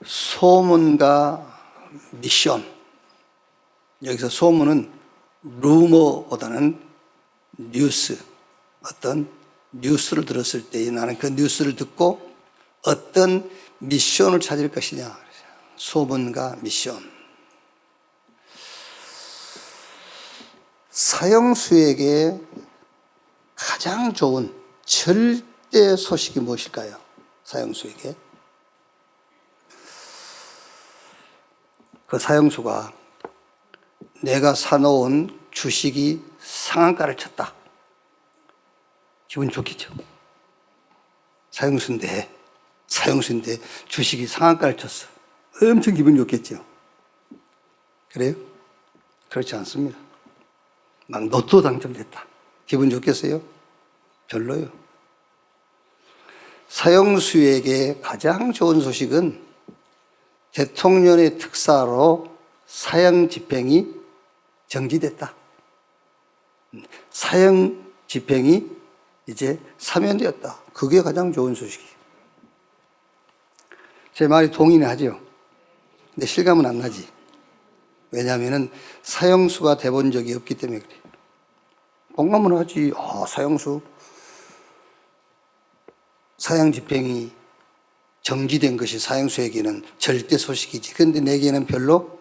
소문과 미션. 여기서 소문은 루머보다는 뉴스. 어떤 뉴스를 들었을 때 나는 그 뉴스를 듣고 어떤 미션을 찾을 것이냐. 소문과 미션. 사형수에게 가장 좋은 절대 소식이 무엇일까요? 사형수에게. 그 사형수가 내가 사놓은 주식이 상한가를 쳤다. 기분 좋겠죠? 사형수인데 주식이 상한가를 쳤어. 엄청 기분 좋겠죠? 그래요? 그렇지 않습니다. 막 로또 당첨됐다. 기분 좋겠어요? 별로요. 사형수에게 가장 좋은 소식은 대통령의 특사로 사형 집행이 정지됐다. 사형 집행이 이제 사면되었다. 그게 가장 좋은 소식이에요. 제 말이 동의는 하죠. 근데 실감은 안 나지. 왜냐하면 사형수가 돼본 적이 없기 때문에 그래요. 공감은 하지. 사형수. 사형 집행이 정지된 것이 사형수에게는 절대 소식이지. 그런데 내게는 별로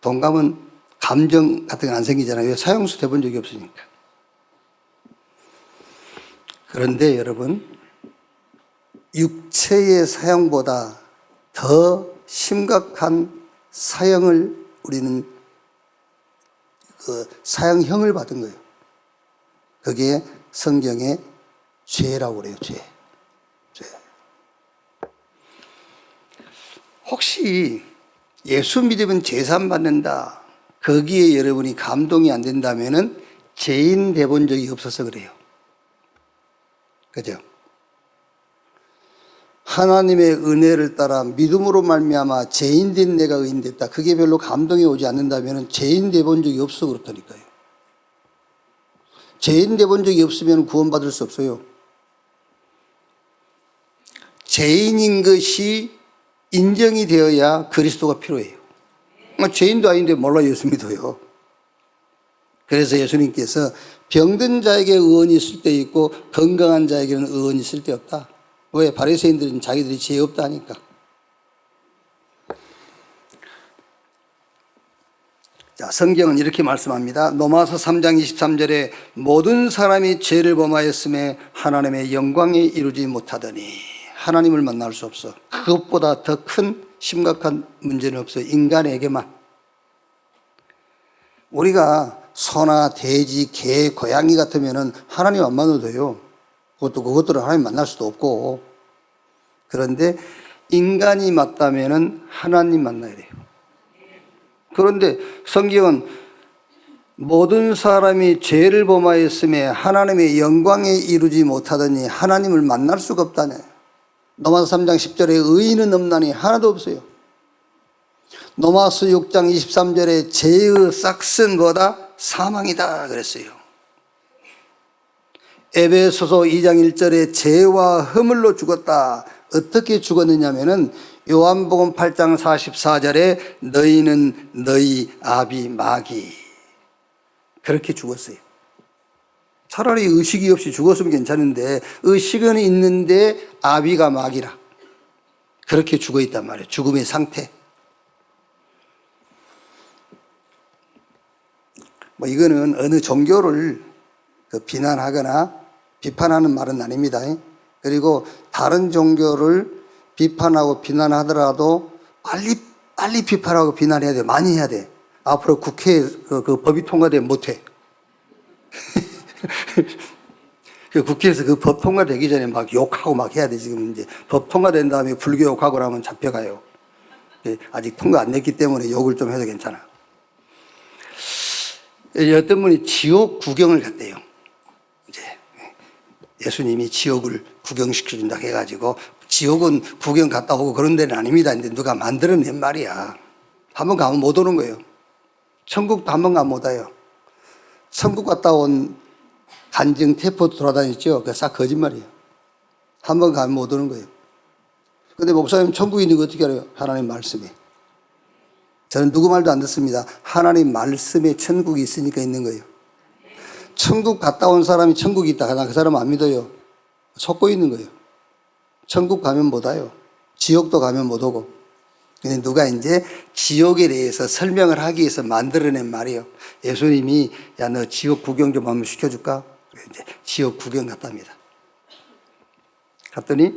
동감은 감정 같은 게 안 생기잖아요. 왜? 사형수 돼본 적이 없으니까. 그런데 여러분, 육체의 사형보다 더 심각한 사형을 우리는 사형형을 받은 거예요. 그게 성경의 죄라고 그래요. 죄. 혹시 예수 믿으면 제산 받는다. 거기에 여러분이 감동이 안 된다면은 죄인 돼본 적이 없어서 그래요. 그죠? 하나님의 은혜를 따라 믿음으로 말미암아 죄인 된 내가 의인 됐다. 그게 별로 감동이 오지 않는다면 죄인 돼본 적이 없어 그렇다니까요. 죄인 돼본 적이 없으면 구원받을 수 없어요. 죄인인 것이 인정이 되어야 그리스도가 필요해요. 죄인도 아닌데 몰라 예수 믿어요. 그래서 예수님께서 병든 자에게 의원이 있을 때 있고 건강한 자에게는 의원이 있을 때 없다. 왜? 바리새인들은 자기들이 죄 없다 하니까. 자, 성경은 이렇게 말씀합니다. 로마서 3장 23절에 모든 사람이 죄를 범하였음에 하나님의 영광에 이루지 못하더니 하나님을 만날 수 없어. 그것보다 더 큰 심각한 문제는 없어. 인간에게만. 우리가 소나 돼지, 개, 고양이 같으면 하나님 안 만나도 돼요. 그것들은 하나님 만날 수도 없고. 그런데 인간이 맞다면 하나님 만나야 돼요. 그런데 성경은 모든 사람이 죄를 범하였음에 하나님의 영광에 이루지 못하더니 하나님을 만날 수가 없다네. 로마서 3장 10절에 의인은 없나니 하나도 없어요. 로마서 6장 23절에 죄의 싹슨 거다 사망이다 그랬어요. 에베소서 2장 1절에 죄와 허물로 죽었다. 어떻게 죽었느냐면은 요한복음 8장 44절에 너희는 너희 아비 마귀 그렇게 죽었어요. 차라리 의식이 없이 죽었으면 괜찮은데 의식은 있는데 아비가 마귀라. 그렇게 죽어 있단 말이에요. 죽음의 상태. 이거는 어느 종교를 비난하거나 비판하는 말은 아닙니다. 그리고 다른 종교를 비판하고 비난하더라도 빨리 비판하고 비난해야 돼. 많이 해야 돼. 앞으로 국회에 그 법이 통과되면 못해. 국회에서 그 법 통과되기 전에 막 욕하고 막 해야 돼. 지금 이제 법 통과된 다음에 불교 욕하고 나면 잡혀가요. 아직 통과 안 됐기 때문에 욕을 좀 해도 괜찮아. 어떤 분이 지옥 구경을 갔대요. 이제 예수님이 지옥을 구경시켜준다 해가지고 지옥은 구경 갔다 오고 그런 데는 아닙니다. 근데 누가 만들어낸 말이야. 한번 가면 못 오는 거예요. 천국도 한번 가면 못 와요. 천국 갔다 온 간증 테이프 돌아다녔죠. 그게 싹 거짓말이에요. 한번 가면 못 오는 거예요. 근데 목사님 천국에 있는 거 어떻게 알아요? 하나님 말씀에. 저는 누구 말도 안 듣습니다. 하나님 말씀에 천국이 있으니까 있는 거예요. 천국 갔다 온 사람이 천국이 있다. 나 그 사람 안 믿어요. 속고 있는 거예요. 천국 가면 못 와요. 지옥도 가면 못 오고. 근데 누가 이제 지옥에 대해서 설명을 하기 위해서 만들어낸 말이에요. 예수님이 야, 너 지옥 구경 좀 한번 시켜줄까? 이제 지옥 구경 갔답니다. 갔더니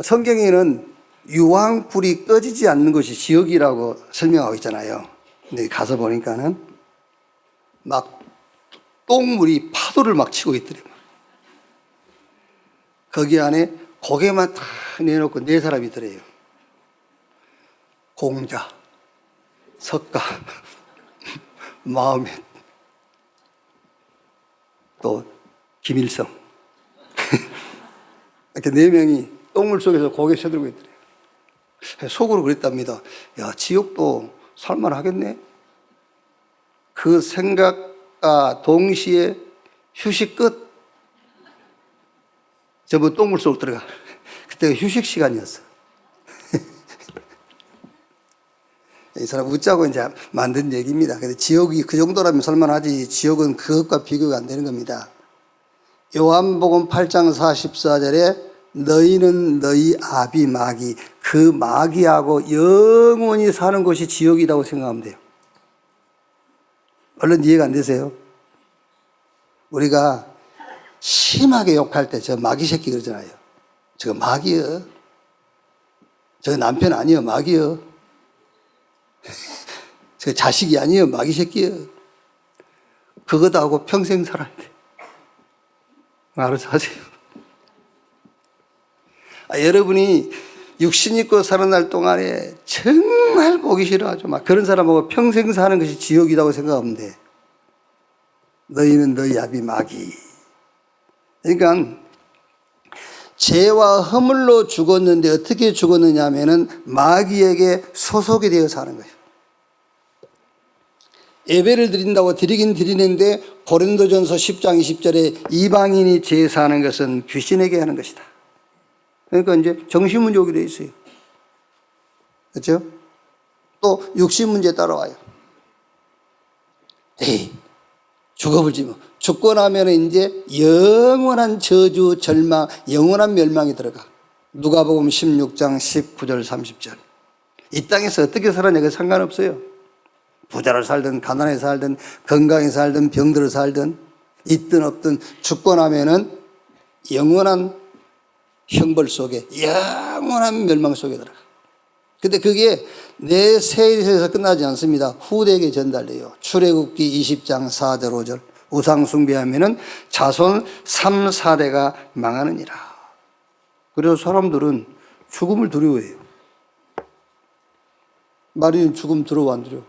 성경에는 유황불이 꺼지지 않는 것이 지옥이라고 설명하고 있잖아요. 근데 가서 보니까는 막 똥물이 파도를 막 치고 있더래요. 거기 안에 고개만 다 내놓고 네 사람이 있더래요. 공자, 석가, 마음에 또 김일성 이렇게 네 명이 똥물 속에서 고개 쳐들고 있더래요. 속으로 그랬답니다. 야, 지옥도 살만하겠네. 그 생각과 동시에 휴식 끝. 전부 똥물 속으로 들어가. 그때가 휴식 시간이었어. 이 사람 웃자고 이제 만든 얘기입니다. 근데 지옥이 그 정도라면 살만하지, 지옥은 그것과 비교가 안 되는 겁니다. 요한복음 8장 44절에 너희는 너희 아비 마귀, 그 마귀하고 영원히 사는 곳이 지옥이라고 생각하면 돼요. 얼른 이해가 안 되세요? 우리가 심하게 욕할 때 저 마귀 새끼 그러잖아요. 저거 마귀여. 저거 남편 아니여, 마귀여. 저거 자식이 아니여, 마귀 새끼여. 그거도 하고 평생 살아야 돼. 알아서 하세요. 여러분이 육신 입고 살아날 동안에 정말 보기 싫어하죠. 막 그런 사람하고 평생 사는 것이 지옥이라고 생각하면 돼. 너희는 너희 아비 마귀. 그러니까 죄와 허물로 죽었는데 어떻게 죽었느냐 하면은 마귀에게 소속이 되어 사는 거예요. 예배를 드린다고 드리긴 드리는데 고린도전서 10장 20절에 이방인이 제사하는 것은 귀신에게 하는 것이다. 그러니까 이제 정신 문제 오게 돼 있어요. 그렇죠? 또 육신 문제 따라와요. 에이, 죽어버리지 뭐. 죽고 나면 이제 영원한 저주, 절망, 영원한 멸망이 들어가. 누가복음 16장 19절 30절. 이 땅에서 어떻게 살았냐가 상관없어요. 부자로 살든 가난하게 살든 건강히 살든 병들어 살든 있든 없든 죽고 나면은 영원한 형벌 속에, 영원한 멸망 속에 들어가. 근데 그게 내 세에서 끝나지 않습니다. 후대에게 전달돼요. 출애굽기 20장 4절 5절. 우상 숭배하면은 자손 3, 4대가 망하느니라. 그래서 사람들은 죽음을 두려워해요. 마리는 죽음 두려워 안 두려워?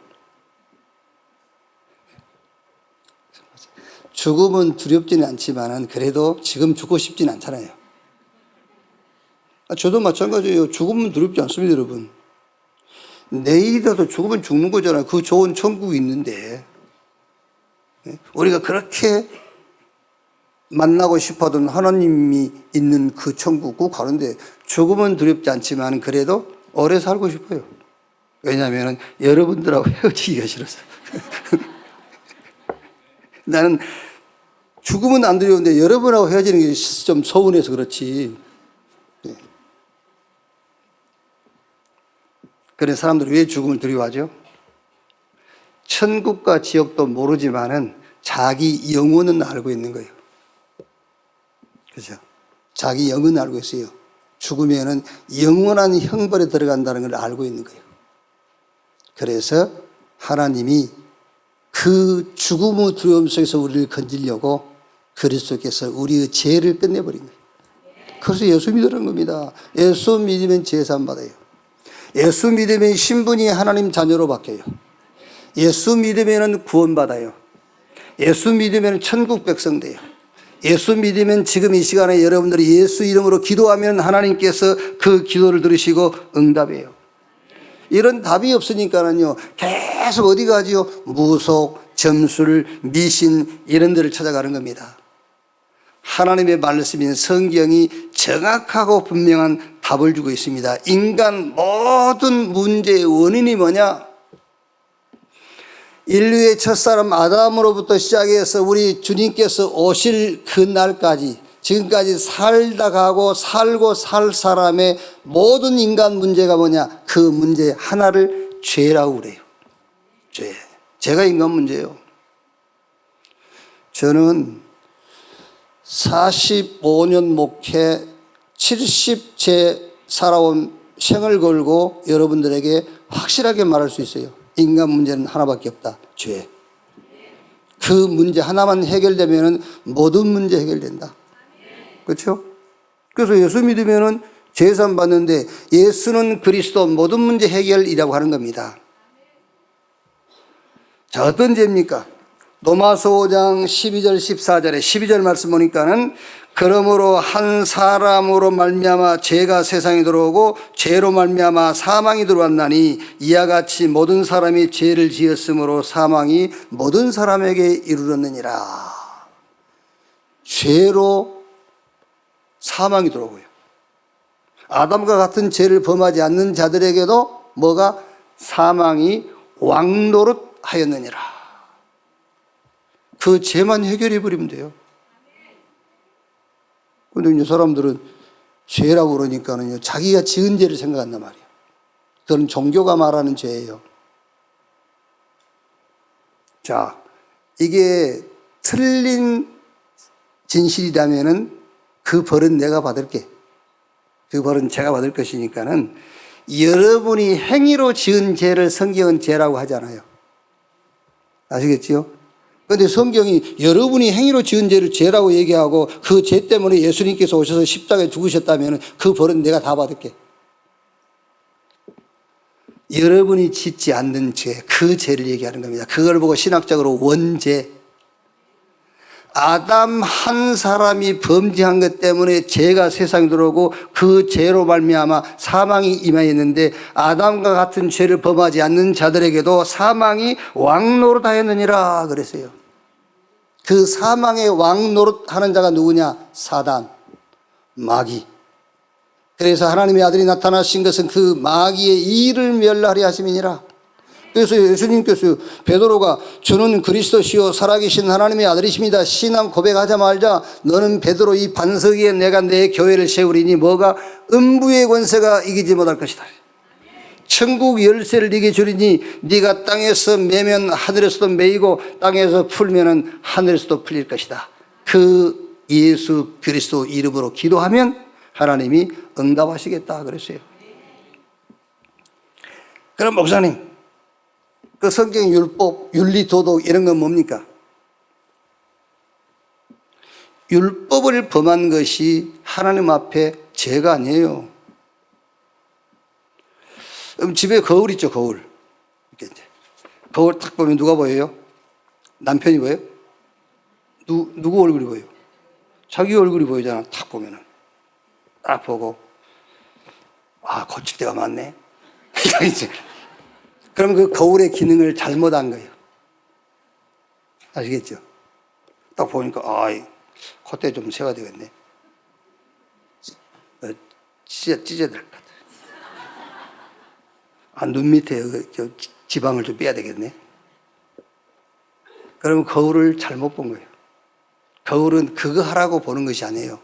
죽음은 두렵지는 않지만은 그래도 지금 죽고 싶지는 않잖아요. 저도 마찬가지예요. 죽으면 두렵지 않습니다, 여러분. 내일이라도 죽으면 죽는 거잖아요. 그 좋은 천국이 있는데. 우리가 그렇게 만나고 싶어하던 하나님이 있는 그 천국 꼭 가는데 죽으면 두렵지 않지만 그래도 오래 살고 싶어요. 왜냐하면 여러분들하고 헤어지기가 싫어서. 나는 죽으면 안 두려운데 여러분하고 헤어지는 게 좀 서운해서 그렇지. 그래서 사람들이 왜 죽음을 두려워하죠? 천국과 지옥도 모르지만은 자기 영혼은 알고 있는 거예요. 그죠? 자기 영은 알고 있어요. 죽으면은 영원한 형벌에 들어간다는 걸 알고 있는 거예요. 그래서 하나님이 그 죽음의 두려움 속에서 우리를 건지려고 그리스도께서 우리의 죄를 끝내버린 거예요. 그래서 예수 믿으라는 겁니다. 예수 믿으면 제산 받아요. 예수 믿으면 신분이 하나님 자녀로 바뀌어요. 예수 믿으면 구원받아요. 예수 믿으면 천국 백성 돼요. 예수 믿으면 지금 이 시간에 여러분들이 예수 이름으로 기도하면 하나님께서 그 기도를 들으시고 응답해요. 이런 답이 없으니까는요, 계속 어디 가지요? 무속, 점술, 미신 이런 데를 찾아가는 겁니다. 하나님의 말씀인 성경이 정확하고 분명한 답을 주고 있습니다. 인간 모든 문제의 원인이 뭐냐? 인류의 첫사람 아담으로부터 시작해서 우리 주님께서 오실 그 날까지 지금까지 살다 가고 살고 살 사람의 모든 인간 문제가 뭐냐? 그 문제 하나를 죄라고 그래요. 죄. 죄가 인간 문제예요. 저는 45년 목회 70째 살아온 생을 걸고 여러분들에게 확실하게 말할 수 있어요. 인간 문제는 하나밖에 없다. 죄. 그 문제 하나만 해결되면 모든 문제 해결된다. 그렇죠? 그래서 예수 믿으면 제산 받는데 예수는 그리스도 모든 문제 해결이라고 하는 겁니다. 자, 어떤 죄입니까? 로마서 5장 12절 14절에 12절 말씀 보니까는 그러므로 한 사람으로 말미암아 죄가 세상에 들어오고 죄로 말미암아 사망이 들어왔나니 이와 같이 모든 사람이 죄를 지었으므로 사망이 모든 사람에게 이르렀느니라. 죄로 사망이 들어오고요. 아담과 같은 죄를 범하지 않는 자들에게도 뭐가 사망이 왕노릇하였느니라. 그 죄만 해결해 버리면 돼요. 그런데 이 사람들은 죄라고 그러니까는요, 자기가 지은 죄를 생각한단 말이에요. 그건 종교가 말하는 죄예요. 자, 이게 틀린 진실이라면은 그 벌은 내가 받을게. 그 벌은 제가 받을 것이니까는 여러분이 행위로 지은 죄를 성경은 죄라고 하잖아요. 아시겠지요? 그런데 성경이 여러분이 행위로 지은 죄를 죄라고 얘기하고 그 죄 때문에 예수님께서 오셔서 십자가에 죽으셨다면 그 벌은 내가 다 받을게. 여러분이 짓지 않는 죄, 그 죄를 얘기하는 겁니다. 그걸 보고 신학적으로 원죄. 아담 한 사람이 범죄한 것 때문에 죄가 세상에 들어오고 그 죄로 말미암아 사망이 임하였는데 아담과 같은 죄를 범하지 않는 자들에게도 사망이 왕노릇하였느니라 그랬어요. 그 사망의 왕노릇하는 자가 누구냐? 사단, 마귀. 그래서 하나님의 아들이 나타나신 것은 그 마귀의 일을 멸하려 하심이니라. 그래서 예수님께서 베드로가 주는 그리스도시요 살아계신 하나님의 아들이십니다. 신앙 고백하자 말자 너는 베드로 이 반석 위에 내가 내 교회를 세우리니 뭐가 음부의 권세가 이기지 못할 것이다. 천국 열쇠를 네게 주리니 네가 땅에서 매면 하늘에서도 매이고 땅에서 풀면은 하늘에서도 풀릴 것이다. 그 예수 그리스도 이름으로 기도하면 하나님이 응답하시겠다 그랬어요. 그럼 목사님, 그 성경 율법, 윤리, 도덕 이런 건 뭡니까? 율법을 범한 것이 하나님 앞에 죄가 아니에요. 집에 거울 있죠, 거울. 이렇게 이제. 거울 딱 보면 누가 보여요? 남편이 보여요? 누구 얼굴이 보여요? 자기 얼굴이 보이잖아, 딱 보면은. 딱 보고, 아, 고칠 데가 많네. 그러면 그 거울의 기능을 잘못한 거예요. 아시겠죠? 딱 보니까, 콧대 좀 세워야 되겠네. 찢어야 될 것 같아. 눈 밑에 지방을 좀 빼야 되겠네. 그러면 거울을 잘못 본 거예요. 거울은 그거 하라고 보는 것이 아니에요.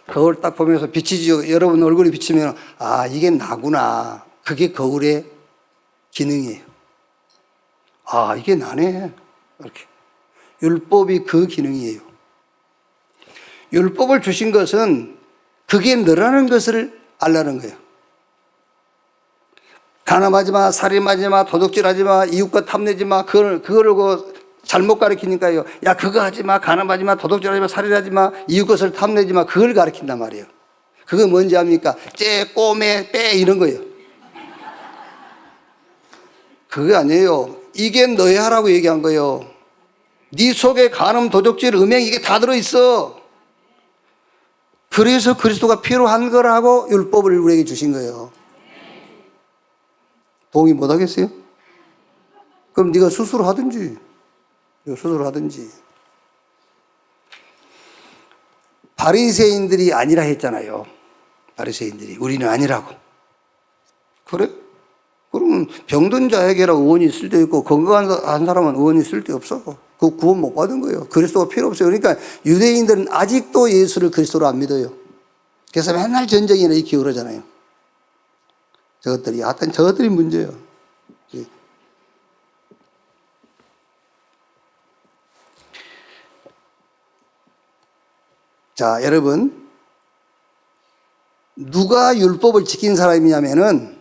거울 딱 보면서 비치죠. 여러분 얼굴이 비치면, 이게 나구나. 그게 거울의 기능이에요. 이게 나네. 이렇게. 율법이 그 기능이에요. 율법을 주신 것은 그게 너라는 것을 알라는 거예요. 간음하지 마, 살인하지 마, 도둑질하지 마, 이웃과 탐내지 마. 그걸 잘못 가르치니까요. 야, 그거 하지 마, 간음하지 마, 도둑질하지 마, 살인하지 마, 이웃 것을 탐내지 마. 그걸 가르친단 말이에요. 그거 뭔지 압니까? 째, 꼬매, 빼 이런 거예요. 그게 아니에요. 이게 너의 하라고 얘기한 거예요. 네 속에 간음, 도둑질, 음행 이게 다 들어있어. 그래서 그리스도가 필요한 거라고 율법을 우리에게 주신 거예요. 동의 못 하겠어요? 그럼 네가 스스로 하든지. 바리새인들이 아니라 했잖아요. 바리새인들이 우리는 아니라고. 그래? 그러면 병든 자에게라 의원이 있을 때 있고 건강한 사람은 의원이 있을 때 없어. 그 구원 못 받은 거예요. 그리스도가 필요 없어요. 그러니까 유대인들은 아직도 예수를 그리스도로 안 믿어요. 그래서 맨날 전쟁이나 일으키고 그러잖아요. 저것들이 문제예요. 자, 여러분, 누가 율법을 지킨 사람이냐면은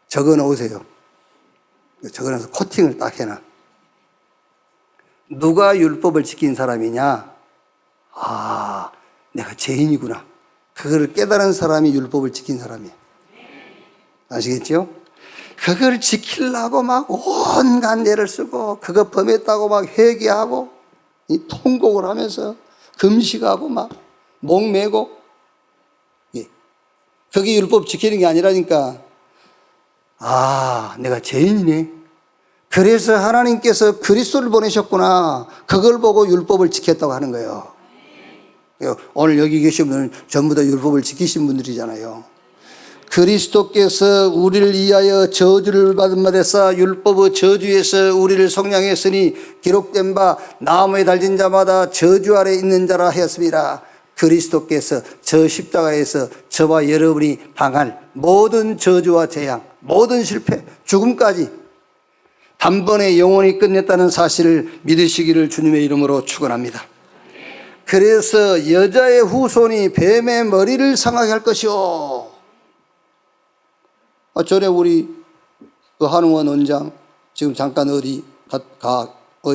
적어 놓으세요. 적어 놓아서 코팅을 딱 해놔. 누가 율법을 지킨 사람이냐? 아, 내가 죄인이구나. 그거를 깨달은 사람이 율법을 지킨 사람이에요. 아시겠죠? 그걸 지키려고 막 온갖 애를 쓰고 그거 범했다고 막 회개하고 이 통곡을 하면서 금식하고 막 목매고, 예. 그게 율법 지키는 게 아니라니까. 아, 내가 죄인이네. 그래서 하나님께서 그리스도를 보내셨구나. 그걸 보고 율법을 지켰다고 하는 거예요. 오늘 여기 계신 분은 전부 다 율법을 지키신 분들이잖아요. 그리스도께서 우리를 위하여 저주를 받은 바 되사 율법의 저주에서 우리를 속량했으니 기록된 바 나무에 달린 자마다 저주 아래 있는 자라 하였습니다. 그리스도께서 저 십자가에서 저와 여러분이 당할 모든 저주와 재앙, 모든 실패, 죽음까지 단번에 영원히 끝냈다는 사실을 믿으시기를 주님의 이름으로 축원합니다. 그래서 여자의 후손이 뱀의 머리를 상하게 할 것이요. 전에 우리 그 한웅원 원장 지금 잠깐 어디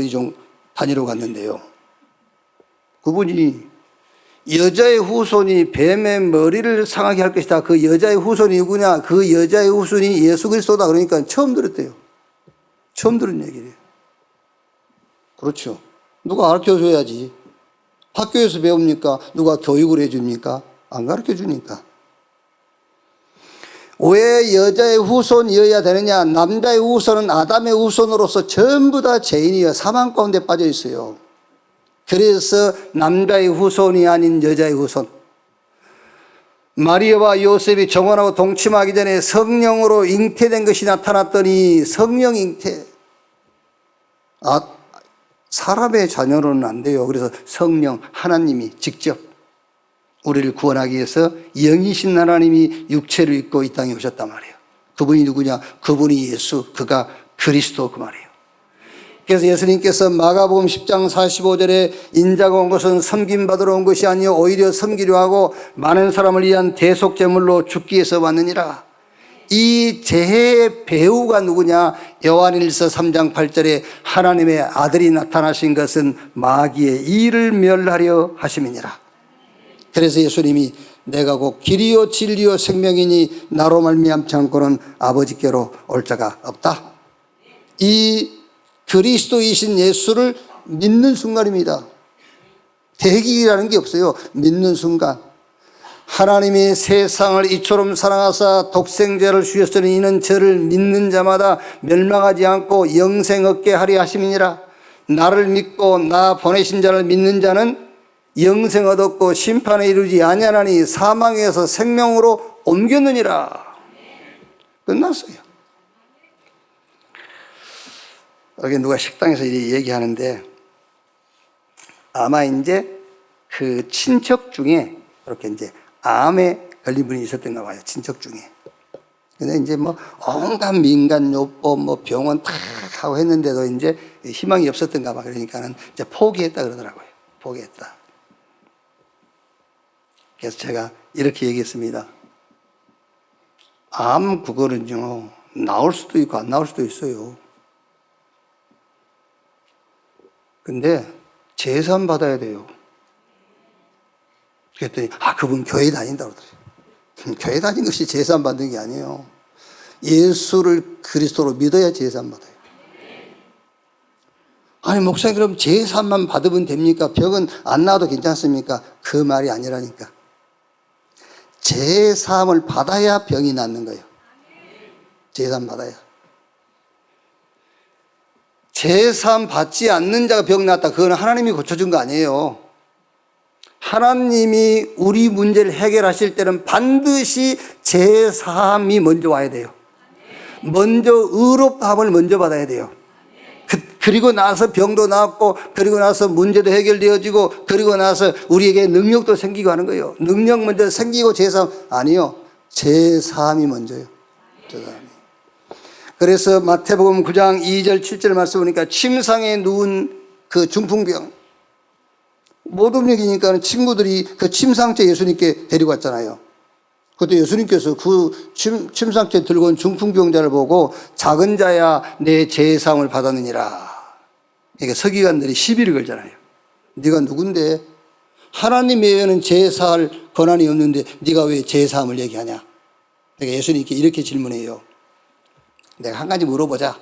좀 다니러 갔는데요. 그분이 여자의 후손이 뱀의 머리를 상하게 할 것이다. 그 여자의 후손이 누구냐? 그 여자의 후손이 예수 그리스도다. 그러니까 처음 들었대요. 처음 들은 얘기래요. 그렇죠. 누가 가르쳐줘야지. 학교에서 배웁니까? 누가 교육을 해줍니까? 안 가르쳐주니까. 왜 여자의 후손이어야 되느냐? 남자의 후손은 아담의 후손으로서 전부 다 죄인이여 사망 가운데 빠져 있어요. 그래서 남자의 후손이 아닌 여자의 후손. 마리아와 요셉이 정혼하고 동침하기 전에 성령으로 잉태된 것이 나타났더니 성령 잉태. 사람의 자녀로는 안 돼요. 그래서 성령 하나님이 직접 우리를 구원하기 위해서 영이신 하나님이 육체를 입고 이 땅에 오셨단 말이에요. 그분이 누구냐? 그분이 예수, 그가 그리스도 그 말이에요. 그래서 예수님께서 마가복음 10장 45절에 인자가 온 것은 섬김받으러 온 것이 아니요 오히려 섬기려 하고 많은 사람을 위한 대속제물로 죽기 위해서 왔느니라. 이 재해의 배우가 누구냐? 요한일서 3장 8절에 하나님의 아들이 나타나신 것은 마귀의 일을 멸하려 하심이니라. 그래서 예수님이 내가 곧 길이요 진리요 생명이니 나로 말미암지 않고는 아버지께로 올 자가 없다. 이 그리스도이신 예수를 믿는 순간입니다. 대기라는 게 없어요. 믿는 순간. 하나님이 세상을 이처럼 사랑하사 독생자를 주셨으니 이는 저를 믿는 자마다 멸망하지 않고 영생 얻게 하려 하심이니라. 나를 믿고 나 보내신 자를 믿는 자는 영생 얻었고 심판에 이르지 아니하나니 사망에서 생명으로 옮겼느니라. 끝났어요. 여기 누가 식당에서 이렇게 얘기하는데 아마 이제 그 친척 중에 이렇게 이제 암에 걸린 분이 있었던가 봐요. 친척 중에. 근데 이제 뭐 온갖 민간요법 뭐 병원 다 하고 했는데도 이제 희망이 없었던가 봐. 그러니까는 이제 포기했다 그러더라고요. 포기했다. 그래서 제가 이렇게 얘기했습니다. 암 그거는요 나올 수도 있고 안 나올 수도 있어요. 근데 제산 받아야 돼요. 그랬더니 그분 교회 다닌다고 그러더라고요. 교회 다닌 것이 제산 받는 게 아니에요. 예수를 그리스도로 믿어야 제산 받아요. 아니 목사님 그럼 제산만 받으면 됩니까? 병은 안 나와도 괜찮습니까? 그 말이 아니라니까. 제사함을 받아야 병이 낫는 거예요. 제사함 받아야. 제사함 받지 않는 자가 병 났다. 그건 하나님이 고쳐준 거 아니에요. 하나님이 우리 문제를 해결하실 때는 반드시 제사함이 먼저 와야 돼요. 먼저 의롭다함을 먼저 받아야 돼요. 그리고 나서 병도 낫고, 그리고 나서 문제도 해결되어지고, 그리고 나서 우리에게 능력도 생기고 하는 거예요. 능력 먼저 생기고 제사함. 아니요. 제사함이 먼저요. 제사함이. 그래서 마태복음 9장 2절 7절 말씀 보니까 침상에 누운 그 중풍병, 모독력이니까 친구들이 그 침상째 예수님께 데리고 왔잖아요. 그때 예수님께서 그 침상째 들고 온 중풍병자를 보고 작은 자야 내 제사함을 받았느니라. 그러니까 서기관들이 시비를 걸잖아요. 네가 누군데? 하나님 외에는 제사할 권한이 없는데 네가 왜 제사함을 얘기하냐? 그러니까 예수님께 이렇게 질문해요. 내가 한 가지 물어보자.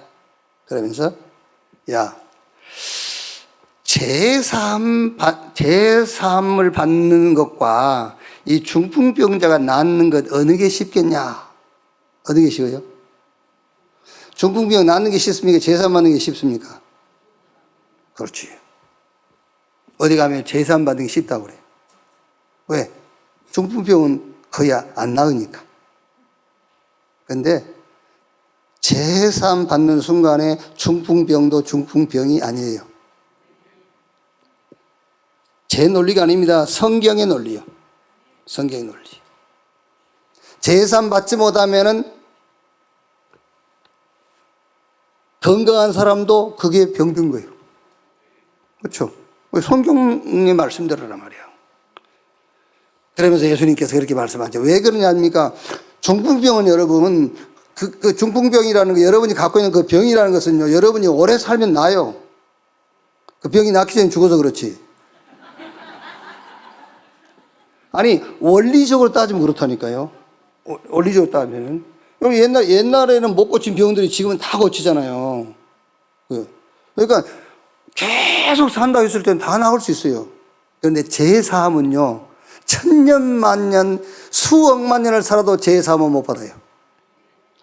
그러면서 야, 제사함을 받는 것과 이 중풍병자가 낫는 것 어느 게 쉽겠냐? 어느 게 쉬워요? 중풍병 낫는 게 쉽습니까? 제사함 받는 게 쉽습니까? 그렇지. 어디 가면 제사함 받는 게 쉽다고 그래요. 왜? 중풍병은 거의 안 나으니까. 그런데 제사함 받는 순간에 중풍병도 중풍병이 아니에요. 제 논리가 아닙니다. 성경의 논리요. 성경의 논리. 제사함 받지 못하면은 건강한 사람도 그게 병든 거예요. 그렇죠? 성경의 말씀대로란 말이에요. 그러면서 예수님께서 그렇게 말씀하죠. 왜 그러냐입니까? 중풍병은 여러분, 그 중풍병이라는 거, 여러분이 갖고 있는 그 병이라는 것은요, 여러분이 오래 살면 나요. 그 병이 낫기 전에 죽어서 그렇지. 아니, 원리적으로 따지면 그렇다니까요. 원리적으로 따지면. 옛날에는 못 고친 병들이 지금은 다 고치잖아요. 그러니까 계속 산다고 했을 때는 다 나을 수 있어요. 그런데 제사함은요, 천년, 만년, 수억만 년을 살아도 제사함은 못 받아요.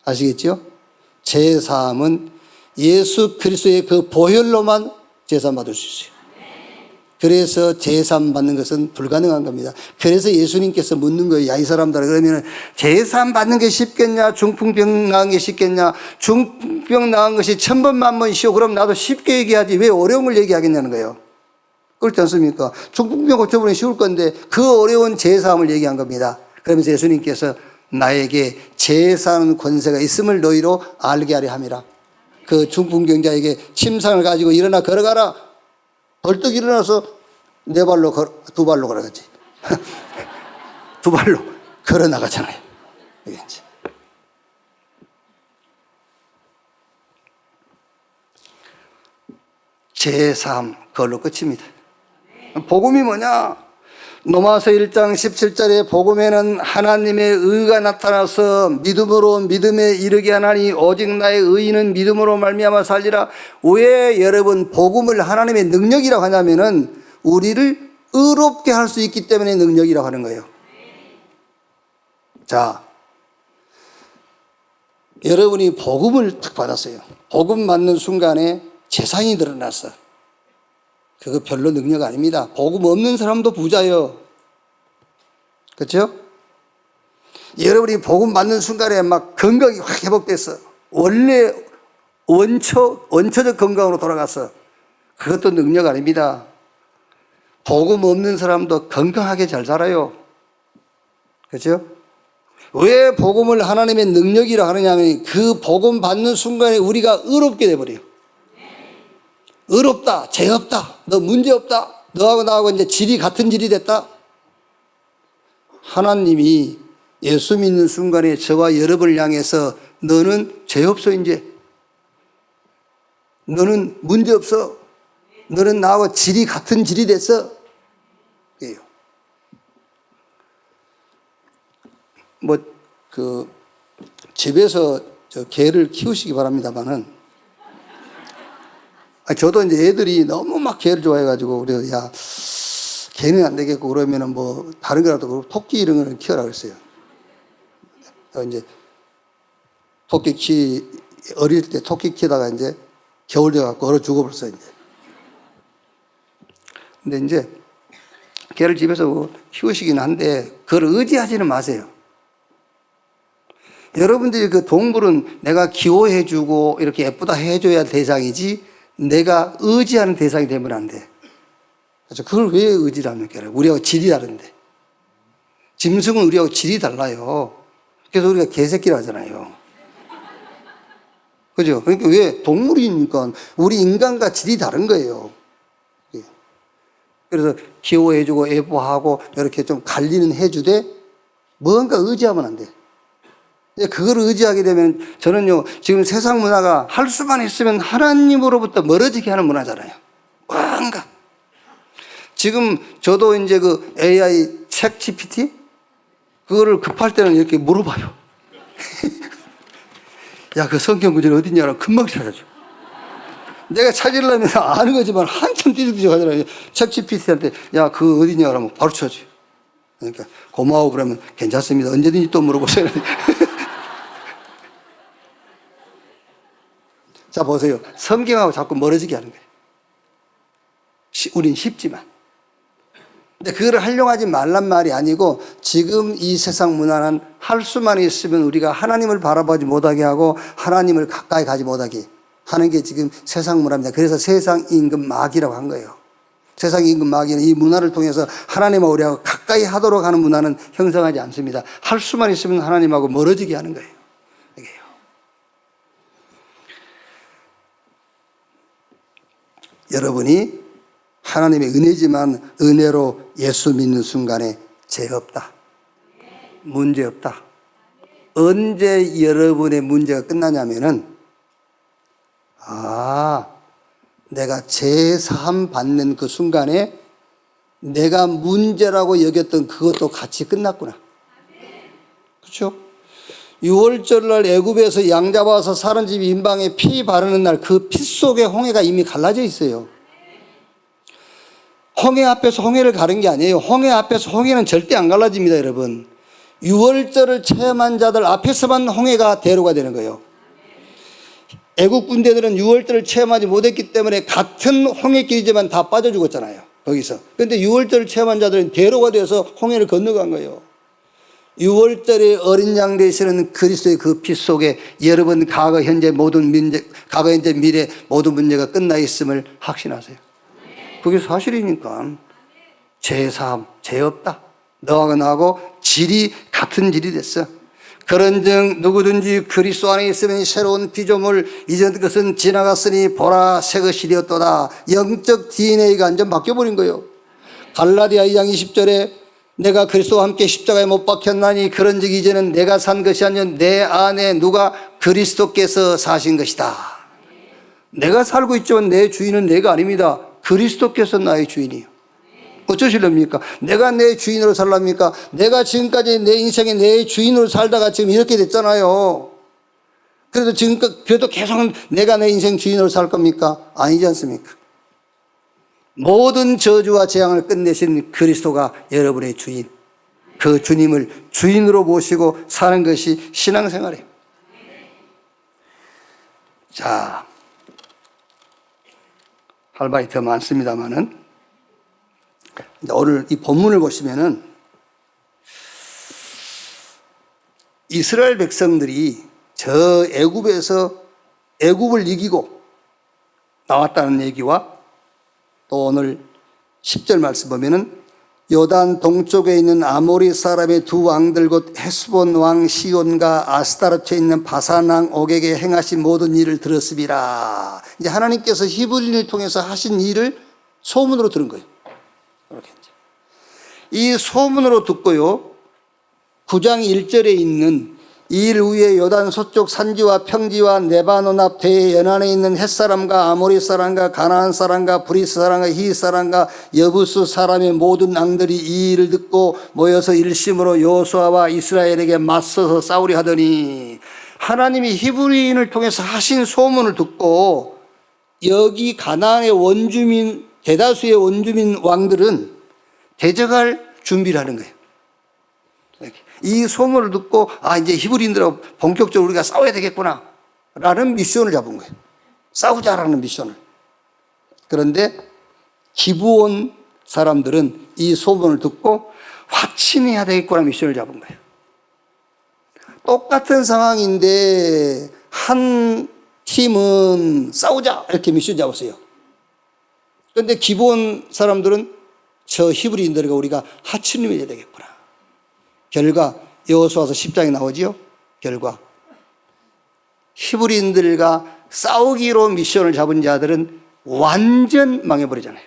아시겠죠? 제사함은 예수 그리스도의 그 보혈로만 제사함 받을 수 있어요. 그래서 제사함 받는 것은 불가능한 겁니다. 그래서 예수님께서 묻는 거예요. 야, 이 사람들아, 그러면 제사함 받는 게 쉽겠냐? 중풍병 나은 게 쉽겠냐? 중풍병 나은 것이 1000번 만번 쉬워. 그럼 나도 쉽게 얘기하지 왜 어려운 걸 얘기하겠냐는 거예요. 그렇지 않습니까? 중풍병 고쳐보니 쉬울 건데 그 어려운 제사함을 얘기한 겁니다. 그러면서 예수님께서 나에게 제사하는 권세가 있음을 너희로 알게 하려 함이라. 그 중풍병자에게 침상을 가지고 일어나 걸어가라. 벌떡 일어나서 두 발로 걸어가지. 두 발로 걸어 나가잖아요. 이게 이제. 제사함, 그걸로 끝입니다. 복음이 뭐냐? 로마서 1장 17절에 복음에는 하나님의 의가 나타나서 믿음으로 믿음에 이르게 하나니 오직 나의 의인은 믿음으로 말미암아 살리라. 왜 여러분 복음을 하나님의 능력이라고 하냐면은 우리를 의롭게 할 수 있기 때문에 능력이라고 하는 거예요. 자, 여러분이 복음을 딱 받았어요. 복음 받는 순간에 재산이 드러났어. 그거 별로 능력 아닙니다. 복음 없는 사람도 부자예요. 그렇죠? 여러분이 복음 받는 순간에 막 건강이 확 회복됐어. 원래 원초적 건강으로 돌아갔어. 그것도 능력 아닙니다. 복음 없는 사람도 건강하게 잘 살아요. 그렇죠? 왜 복음을 하나님의 능력이라 하느냐 하면 그 복음 받는 순간에 우리가 의롭게 돼버려요. 의롭다, 죄 없다, 너 문제 없다, 너하고 나하고 이제 질이 같은 질이 됐다. 하나님이 예수 믿는 순간에 저와 여러분을 향해서 너는 죄 없어 이제. 너는 문제 없어. 너는 나하고 질이 같은 질이 됐어. 그래요. 집에서 개를 키우시기 바랍니다만은 저도 이제 애들이 너무 막 개를 좋아해가지고, 그래서 야, 개는 안 되겠고, 그러면은 뭐, 다른 거라도 토끼 이런 거를 키워라 그랬어요. 이제, 어릴 때 토끼 키다가 이제 겨울 돼갖고 얼어 죽어버렸어요, 이제. 근데 이제, 개를 집에서 키우시긴 한데 그걸 의지하지는 마세요. 여러분들이 그 동물은 내가 기호해주고 이렇게 예쁘다 해줘야 대상이지 내가 의지하는 대상이 되면 안 돼. 그래서 그걸 왜 의지를 합니까? 우리하고 질이 다른데. 짐승은 우리하고 질이 달라요. 그래서 우리가 개새끼라 하잖아요. 그죠? 그러니까 왜 동물이니까 우리 인간과 질이 다른 거예요. 그래서 기호해주고 예뻐하고 이렇게 좀 관리는 해주되 뭔가 의지하면 안 돼. 그걸 의지하게 되면 저는요 지금 세상 문화가 할 수만 있으면 하나님으로부터 멀어지게 하는 문화잖아요. 뭔가 지금 저도 이제 그 AI 챗 GPT 그거를 급할 때는 이렇게 물어봐요. 야, 그 성경 구절 어딨냐고 금방 찾아줘. 내가 찾으려면 아는 거지만 한참 뒤죽뒤죽 하잖아요. 챗 GPT한테 야, 그거 어딨냐고 하면 바로 찾아줘요. 그러니까 고마워 그러면 괜찮습니다. 언제든지 또 물어보세요. 자, 보세요. 성경하고 자꾸 멀어지게 하는 거예요. 우린 쉽지만. 근데 그걸 하려고 하지 말란 말이 아니고 지금 이 세상 문화는 할 수만 있으면 우리가 하나님을 바라보지 못하게 하고 하나님을 가까이 가지 못하게 하는 게 지금 세상 문화입니다. 그래서 세상 임금 마귀라고 한 거예요. 세상 임금 마귀는 이 문화를 통해서 하나님과 우리하고 가까이 하도록 하는 문화는 형성하지 않습니다. 할 수만 있으면 하나님하고 멀어지게 하는 거예요. 이게요. 여러분이 하나님의 은혜지만 은혜로 예수 믿는 순간에 죄 없다. 문제 없다. 언제 여러분의 문제가 끝나냐면은 내가 죄 사함 받는 그 순간에 내가 문제라고 여겼던 그것도 같이 끝났구나. 그렇죠? 6월절날 애굽에서 양 잡아서 사는 집 인방에 피 바르는 날 그 피 속에 홍해가 이미 갈라져 있어요. 홍해 앞에서 홍해를 가른 게 아니에요. 홍해 앞에서 홍해는 절대 안 갈라집니다, 여러분. 6월절을 체험한 자들 앞에서만 홍해가 대로가 되는 거예요. 애국 군대들은 6월절을 체험하지 못했기 때문에 같은 홍해길이지만 다 빠져 죽었잖아요. 거기서. 그런데 6월절을 체험한 자들은 대로가 되어서 홍해를 건너간 거예요. 6월절에 어린 양 되시는 그리스도의 그 피 속에 여러분 과거 현재 모든 문제, 과거 현재 미래 모든 문제가 끝나 있음을 확신하세요. 그게 사실이니까 죄 사함, 죄 없다. 너하고 나하고 질이 같은 질이 됐어. 그런즉 누구든지 그리스도 안에 있으면 새로운 피조물, 이전 것은 지나갔으니 보라 새 것이 되었도다. 영적 DNA가 완전 바뀌어버린 거예요. 갈라디아 2장 20절에 내가 그리스도와 함께 십자가에 못 박혔나니 그런즉 이제는 내가 산 것이 아니라 내 안에 누가 그리스도께서 사신 것이다. 내가 살고 있지만 내 주인은 내가 아닙니다. 그리스도께서 나의 주인이에요. 어쩌실랍니까? 내가 내 주인으로 살랍니까? 내가 지금까지 내 인생에 내 주인으로 살다가 지금 이렇게 됐잖아요. 그래도 지금까지 그래도 계속 내가 내 인생 주인으로 살 겁니까? 아니지 않습니까? 모든 저주와 재앙을 끝내신 그리스도가 여러분의 주인, 그 주님을 주인으로 모시고 사는 것이 신앙생활이에요. 자, 할 말이 더 많습니다만은 오늘 이 본문을 보시면은 이스라엘 백성들이 저 애굽에서 애굽을 이기고 나왔다는 얘기와 또 오늘 10절 말씀 보면은 요단 동쪽에 있는 아모리 사람의 두 왕들 곧 헤스본 왕 시온과 아스타르트에 있는 바산 왕 옥에게 행하신 모든 일을 들었습니다. 이제 하나님께서 히브리인을 통해서 하신 일을 소문으로 들은 거예요. 이렇게 이 소문으로 듣고요. 9장 1절에 있는 이 일 후에 요단 서쪽 산지와 평지와 레바논 앞 대해 연안에 있는 햇사람과 아모리 사람과 가나안 사람과 브리스 사람과 히 사람과 여부스 사람의 모든 왕들이 이 일을 듣고 모여서 일심으로 여호수아와 이스라엘에게 맞서서 싸우려 하더니 하나님이 히브리인을 통해서 하신 소문을 듣고 여기 가나안의 원주민 대다수의 원주민 왕들은 대적할 준비를 하는 거예요. 이 소문을 듣고 이제 히브리인들하고 본격적으로 우리가 싸워야 되겠구나 라는 미션을 잡은 거예요. 싸우자라는 미션을. 그런데 기브온 사람들은 이 소문을 듣고 확신해야 되겠구나 미션을 잡은 거예요. 똑같은 상황인데 한 팀은 싸우자 이렇게 미션 잡았어요. 그런데 기본 사람들은 저 히브리인들과 우리가 하층을 해야 되겠구나. 결과 여호수아서 10장에 나오지요. 결과 히브리인들과 싸우기로 미션을 잡은 자들은 완전 망해버리잖아요.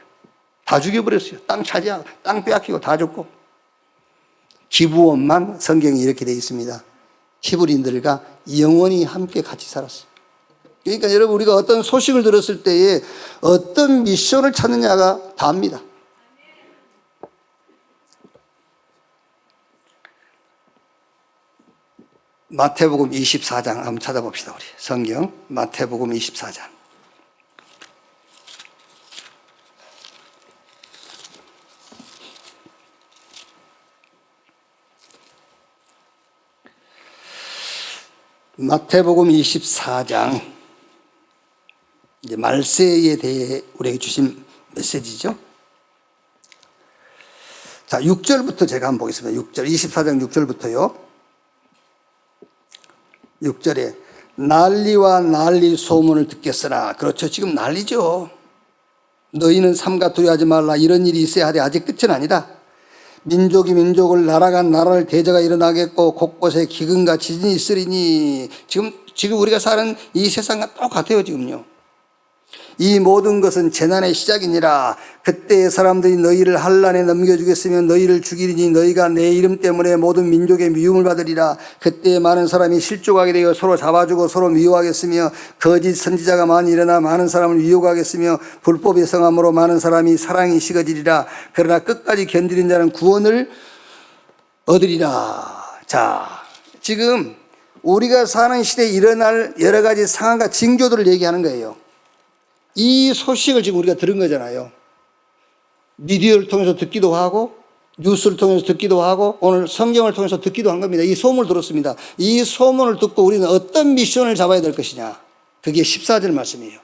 다 죽여버렸어요. 땅 차지하고 땅 빼앗기고 다 죽고. 기브온만 성경이 이렇게 되어 있습니다. 히브리인들과 영원히 함께 같이 살았어요. 그러니까 여러분 우리가 어떤 소식을 들었을 때에 어떤 미션을 찾느냐가 다입니다. 마태복음 24장 한번 찾아봅시다. 우리 성경 마태복음 24장. 마태복음 24장 이제 말세에 대해 우리에게 주신 메시지죠. 자, 6절부터 제가 한번 보겠습니다. 6절 24장 6절부터요. 6절에 난리와 난리 소문을 듣겠으나, 그렇죠. 지금 난리죠. 너희는 삼가 두려워하지 말라. 이런 일이 있어야 하되 아직 끝은 아니다. 민족이 민족을 나라가 나라를 대적가 일어나겠고 곳곳에 기근과 지진이 있으리니. 지금 우리가 사는 이 세상과 똑같아요. 지금요. 이 모든 것은 재난의 시작이니라. 그때 사람들이 너희를 환난에 넘겨주겠으며 너희를 죽이리니 너희가 내 이름 때문에 모든 민족의 미움을 받으리라. 그때 많은 사람이 실족하게 되어 서로 잡아주고 서로 미워하겠으며 거짓 선지자가 많이 일어나 많은 사람을 미혹하겠으며 불법의 성함으로 많은 사람이 사랑이 식어지리라. 그러나 끝까지 견디는 자는 구원을 얻으리라. 자, 지금 우리가 사는 시대에 일어날 여러 가지 상황과 징조들을 얘기하는 거예요. 이 소식을 지금 우리가 들은 거잖아요. 미디어를 통해서 듣기도 하고 뉴스를 통해서 듣기도 하고 오늘 성경을 통해서 듣기도 한 겁니다. 이 소문을 들었습니다. 이 소문을 듣고 우리는 어떤 미션을 잡아야 될 것이냐. 그게 14절 말씀이에요.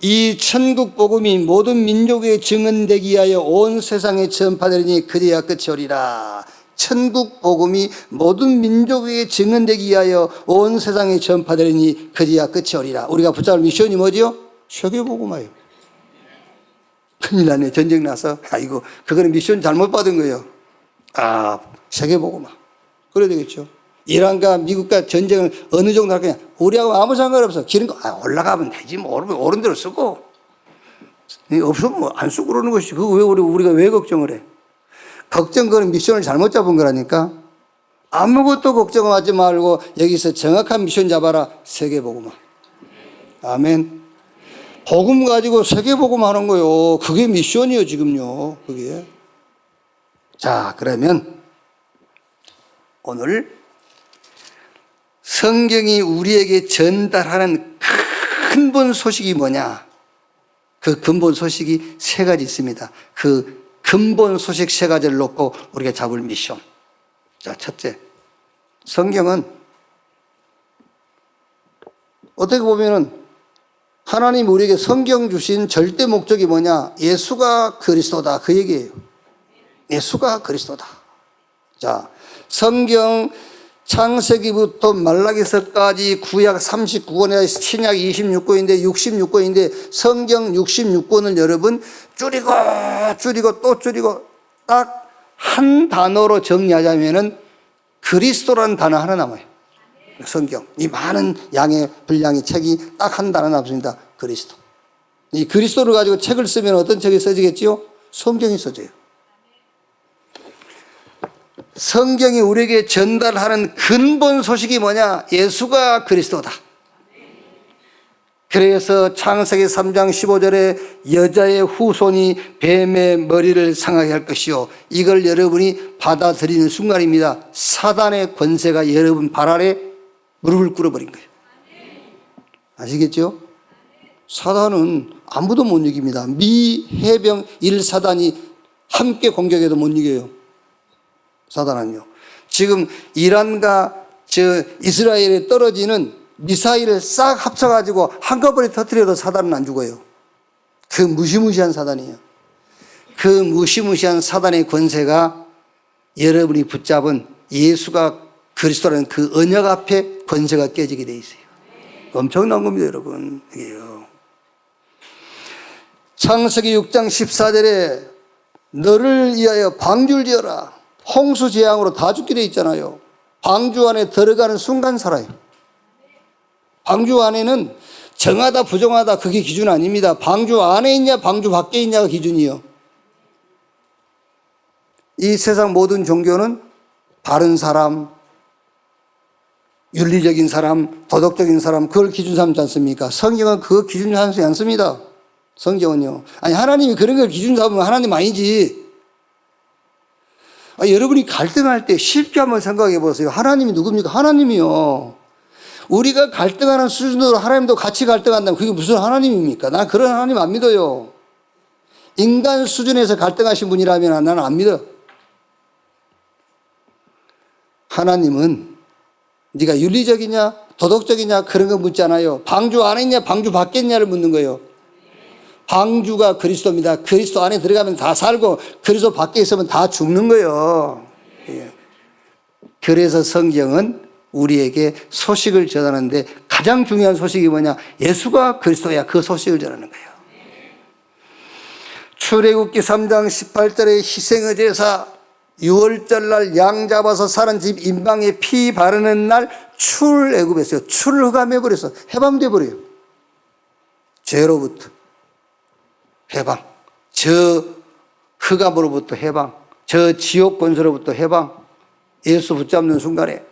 이 천국 복음이 모든 민족에 증언되기 위하여 온 세상에 전파되리니 그제야 끝이 오리라. 천국 복음이 모든 민족에게 증언되기 위하여 온 세상에 전파되리니 그제야 끝이 오리라. 우리가 붙잡을 미션이 뭐지요? 세계복음화예요. 큰일 나네. 전쟁 나서. 아이고, 그거는 미션 잘못 받은 거예요. 아, 세계복음화. 그래야 되겠죠. 이란과 미국과 전쟁을 어느 정도 할 거냐. 우리하고 아무 상관없어. 기른 거, 올라가면 되지. 뭐, 옳은 대로 쓰고. 없으면 안 쓰고 그러는 것이. 그거 왜 우리가 왜 걱정을 해? 걱정, 그는 미션을 잘못 잡은 거라니까. 아무것도 걱정하지 말고 여기서 정확한 미션 잡아라. 세계복음화. 아멘. 복음 가지고 세계복음 하는 거요. 그게 미션이요, 지금요. 그게. 자, 그러면 오늘 성경이 우리에게 전달하는 근본 소식이 뭐냐? 그 근본 소식이 세 가지 있습니다. 그 근본 소식 세 가지를 놓고 우리가 잡을 미션. 자, 첫째. 성경은 어떻게 보면은 하나님 우리에게 성경 주신 절대 목적이 뭐냐? 예수가 그리스도다. 그 얘기예요. 예수가 그리스도다. 자, 성경 창세기부터 말라기서까지 구약 39권에 신약 26권인데 66권인데 성경 66권을 여러분 줄이고 또 줄이고 딱 한 단어로 정리하자면은 그리스도라는 단어 하나 남아요. 성경. 이 많은 양의 분량의 책이 딱 한 단어 남습니다. 그리스도. 이 그리스도를 가지고 책을 쓰면 어떤 책이 써지겠지요? 성경이 써져요. 성경이 우리에게 전달하는 근본 소식이 뭐냐? 예수가 그리스도다. 그래서 창세기 3장 15절에 여자의 후손이 뱀의 머리를 상하게 할 것이요. 이걸 여러분이 받아들이는 순간입니다. 사단의 권세가 여러분 발 아래 무릎을 꿇어버린 거예요. 아시겠죠? 사단은 아무도 못 이깁니다. 미 해병 1사단이 함께 공격해도 못 이겨요. 사단은요. 지금 이란과 이스라엘에 떨어지는 미사일을 싹 합쳐가지고 한꺼번에 터뜨려도 사단은 안 죽어요. 그 무시무시한 사단이에요. 그 무시무시한 사단의 권세가 여러분이 붙잡은 예수가 그리스도라는 그 언약 앞에 권세가 깨지게 돼 있어요. 엄청난 겁니다, 여러분. 이게요. 창세기 6장 14절에 너를 위하여 방주를 지어라. 홍수 재앙으로 다 죽게 돼 있잖아요. 방주 안에 들어가는 순간 살아요. 방주 안에는 정하다 부정하다 그게 기준 아닙니다. 방주 안에 있냐 방주 밖에 있냐가 기준이요. 이 세상 모든 종교는 바른 사람, 윤리적인 사람, 도덕적인 사람 그걸 기준 삼지 않습니까? 성경은 그 기준 삼지 않습니다. 성경은요. 아니 하나님이 그런 걸 기준 삼으면 하나님 아니지. 여러분이 갈등할 때 쉽게 한번 생각해 보세요. 하나님이 누굽니까? 하나님이요. 우리가 갈등하는 수준으로 하나님도 같이 갈등한다면 그게 무슨 하나님입니까? 난 그런 하나님 안 믿어요. 인간 수준에서 갈등하신 분이라면 나는 안 믿어. 하나님은 네가 윤리적이냐 도덕적이냐 그런 거 묻지 않아요. 방주 안에 있냐 방주 밖에 있냐를 묻는 거예요. 방주가 그리스도입니다. 그리스도 안에 들어가면 다 살고 그리스도 밖에 있으면 다 죽는 거예요. 그래서 성경은 우리에게 소식을 전하는데 가장 중요한 소식이 뭐냐? 예수가 그리스도야. 그 소식을 전하는 거예요. 출애굽기 3장 18절에 희생의 제사 6월절 날 양 잡아서 사는 집 임방에 피 바르는 날 출애굽했어요. 출흑암해버렸어. 해방돼 버려요. 죄로부터 해방, 저 흑암으로부터 해방, 저 지옥 권세로부터 해방. 예수 붙잡는 순간에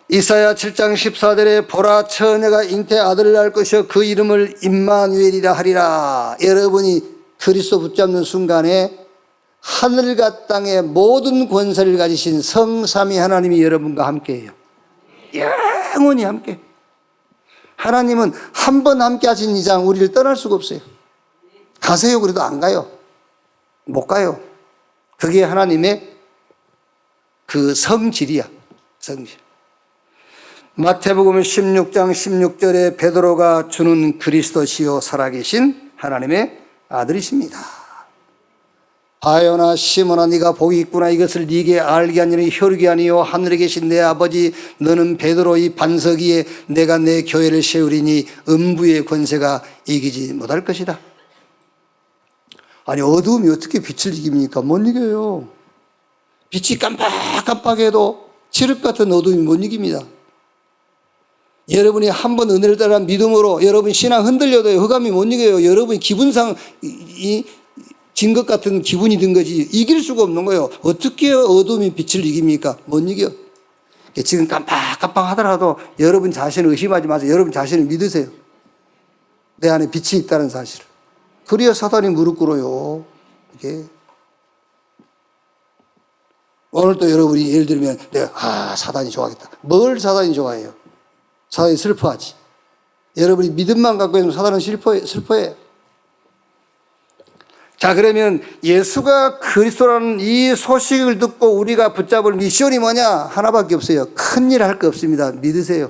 이사야 7장 14절에 보라 처녀가 잉태 아들을 낳을 것이요 그 이름을 임마누엘이라 하리라. 여러분이 그리스도 붙잡는 순간에 하늘과 땅의 모든 권세를 가지신 성삼위 하나님이 여러분과 함께해요. 영원히 함께. 하나님은 한 번 함께 하신 이상 우리를 떠날 수가 없어요. 가세요 그래도 안 가요. 못 가요. 그게 하나님의 그 성질이야. 성질. 마태복음 16장 16절에 베드로가 주는 그리스도시요 살아계신 하나님의 아들이십니다. 바요나 시몬아 네가 복이 있구나. 이것을 네게 알게 하니는 혈육이 아니요 하늘에 계신 내 아버지. 너는 베드로 이 반석 위에 내가 내 교회를 세우리니 음부의 권세가 이기지 못할 것이다. 아니 어두움이 어떻게 빛을 이깁니까? 못 이겨요. 빛이 깜빡깜빡해도 칠흑 같은 어두움이 못 이깁니다. 여러분이 한 번 은혜를 따라 믿음으로 여러분 신앙 흔들려도 흑암이 못 이겨요. 여러분이 기분상 진 것 같은 기분이 든 거지 이길 수가 없는 거예요. 어떻게 어둠이 빛을 이깁니까? 못 이겨. 지금 깜빡깜빡 하더라도 여러분 자신을 의심하지 마세요. 여러분 자신을 믿으세요. 내 안에 빛이 있다는 사실을. 그래야 사단이 무릎 꿇어요. 이게. 오늘 또 여러분이 예를 들면 내가 사단이 좋아하겠다. 뭘 사단이 좋아해요? 사단이 슬퍼하지. 여러분이 믿음만 갖고 있으면 사단은 슬퍼해. 자, 그러면 예수가 그리스도라는 이 소식을 듣고 우리가 붙잡을 미션이 뭐냐? 하나밖에 없어요. 큰일 할 거 없습니다. 믿으세요.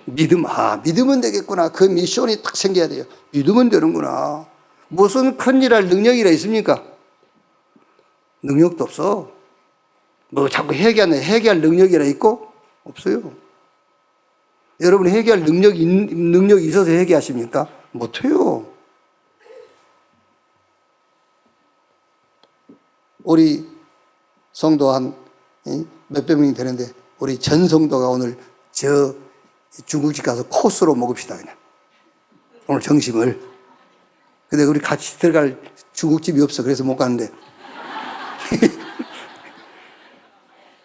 믿으면 되겠구나. 그 미션이 딱 생겨야 돼요. 믿으면 되는구나. 무슨 큰일 할 능력이라 있습니까? 능력도 없어. 뭐 자꾸 회개할 능력이라 있고? 없어요. 여러분 회개할 능력이 있어서 회개하십니까? 못해요. 우리 성도 한 몇백 명이 되는데 우리 전 성도가 오늘 저 중국집 가서 코스로 먹읍시다 그냥. 오늘 점심을. 근데 우리 같이 들어갈 중국집이 없어. 그래서 못 가는데.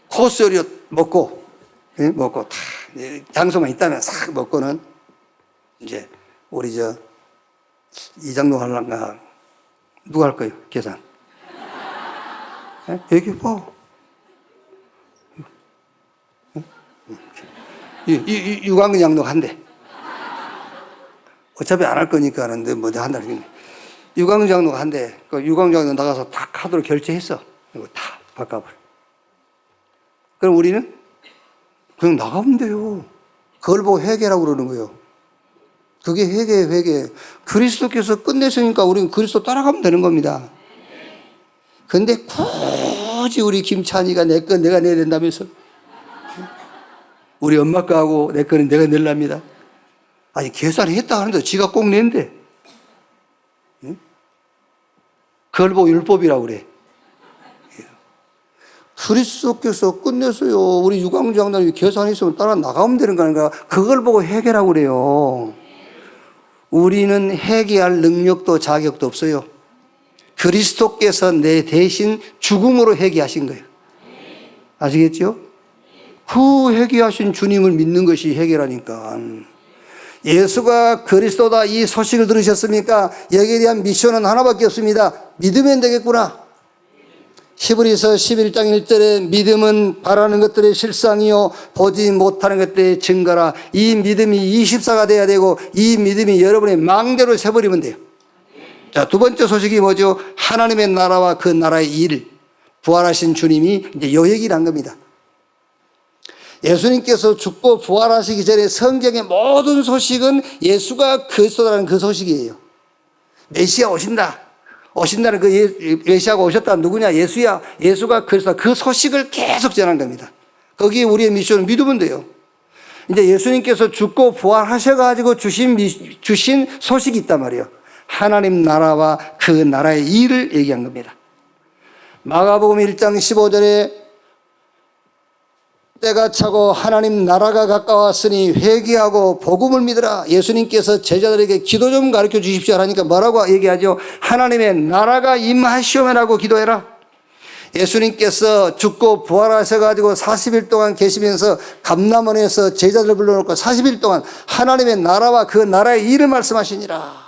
코스 요리 먹고 다 장소만 있다면 싹 먹고는 이제 우리 이장로 하려나 누가 할 거예요? 계산. 얘기해 봐. 유광근 양도 한대. 어차피 안 할 거니까 하는데 먼저 한다. 유광근 장로가 한대. 그 유광근 장로 나가서 다 카드로 결제했어. 이거 다 바꿔버려. 그럼 우리는 그냥 나가면 돼요. 그걸 보고 회개라고 그러는 거예요. 그게 회개예요, 회개. 그리스도께서 끝내시니까 우리는 그리스도 따라가면 되는 겁니다. 근데 굳이 우리 김찬이가 내 거 내가 내야 된다면서 우리 엄마 거하고 내 거는 내가 내랍니다. 아니 계산을 했다 하는데 지가 꼭 낸대. 응? 그걸 보고 율법이라고 그래. 그리스도께서 끝냈어요. 우리 유광장단이 계산했으면 따라 나가면 되는 거 아닌가. 그걸 보고 해결하고 그래요. 우리는 회개할 능력도 자격도 없어요. 그리스도께서 내 대신 죽음으로 회개하신 거예요. 아시겠죠? 그 회개하신 주님을 믿는 것이 회개라니까. 예수가 그리스도다 이 소식을 들으셨습니까? 여기에 대한 미션은 하나밖에 없습니다. 믿으면 되겠구나. 히브리서 11장 1절에 믿음은 바라는 것들의 실상이요 보지 못하는 것들의 증거라. 이 믿음이 24가 돼야 되고 이 믿음이 여러분의 망대로 세버리면 돼요. 자, 두 번째 소식이 뭐죠? 하나님의 나라와 그 나라의 일. 부활하신 주님이 이제 요 얘기를 한 겁니다. 예수님께서 죽고 부활하시기 전에 성경의 모든 소식은 예수가 그리스도라는 그 소식이에요. 메시아 오신다. 오신다는 그 메시아가 오셨다. 누구냐? 예수야. 예수가 그리스도다. 그 소식을 계속 전한 겁니다. 거기에 우리의 미션을 믿으면 돼요. 이제 예수님께서 죽고 부활하셔가지고 주신 소식이 있단 말이에요. 하나님 나라와 그 나라의 일을 얘기한 겁니다. 마가복음 1장 15절에 때가 차고 하나님 나라가 가까웠으니 회개하고 복음을 믿으라. 예수님께서 제자들에게 기도 좀 가르쳐 주십시오 하니까 뭐라고 얘기하죠? 하나님의 나라가 임하시오면하고 기도해라. 예수님께서 죽고 부활하셔가지고 40일 동안 계시면서 감람원에서 제자들을 불러놓고 40일 동안 하나님의 나라와 그 나라의 일을 말씀하시니라.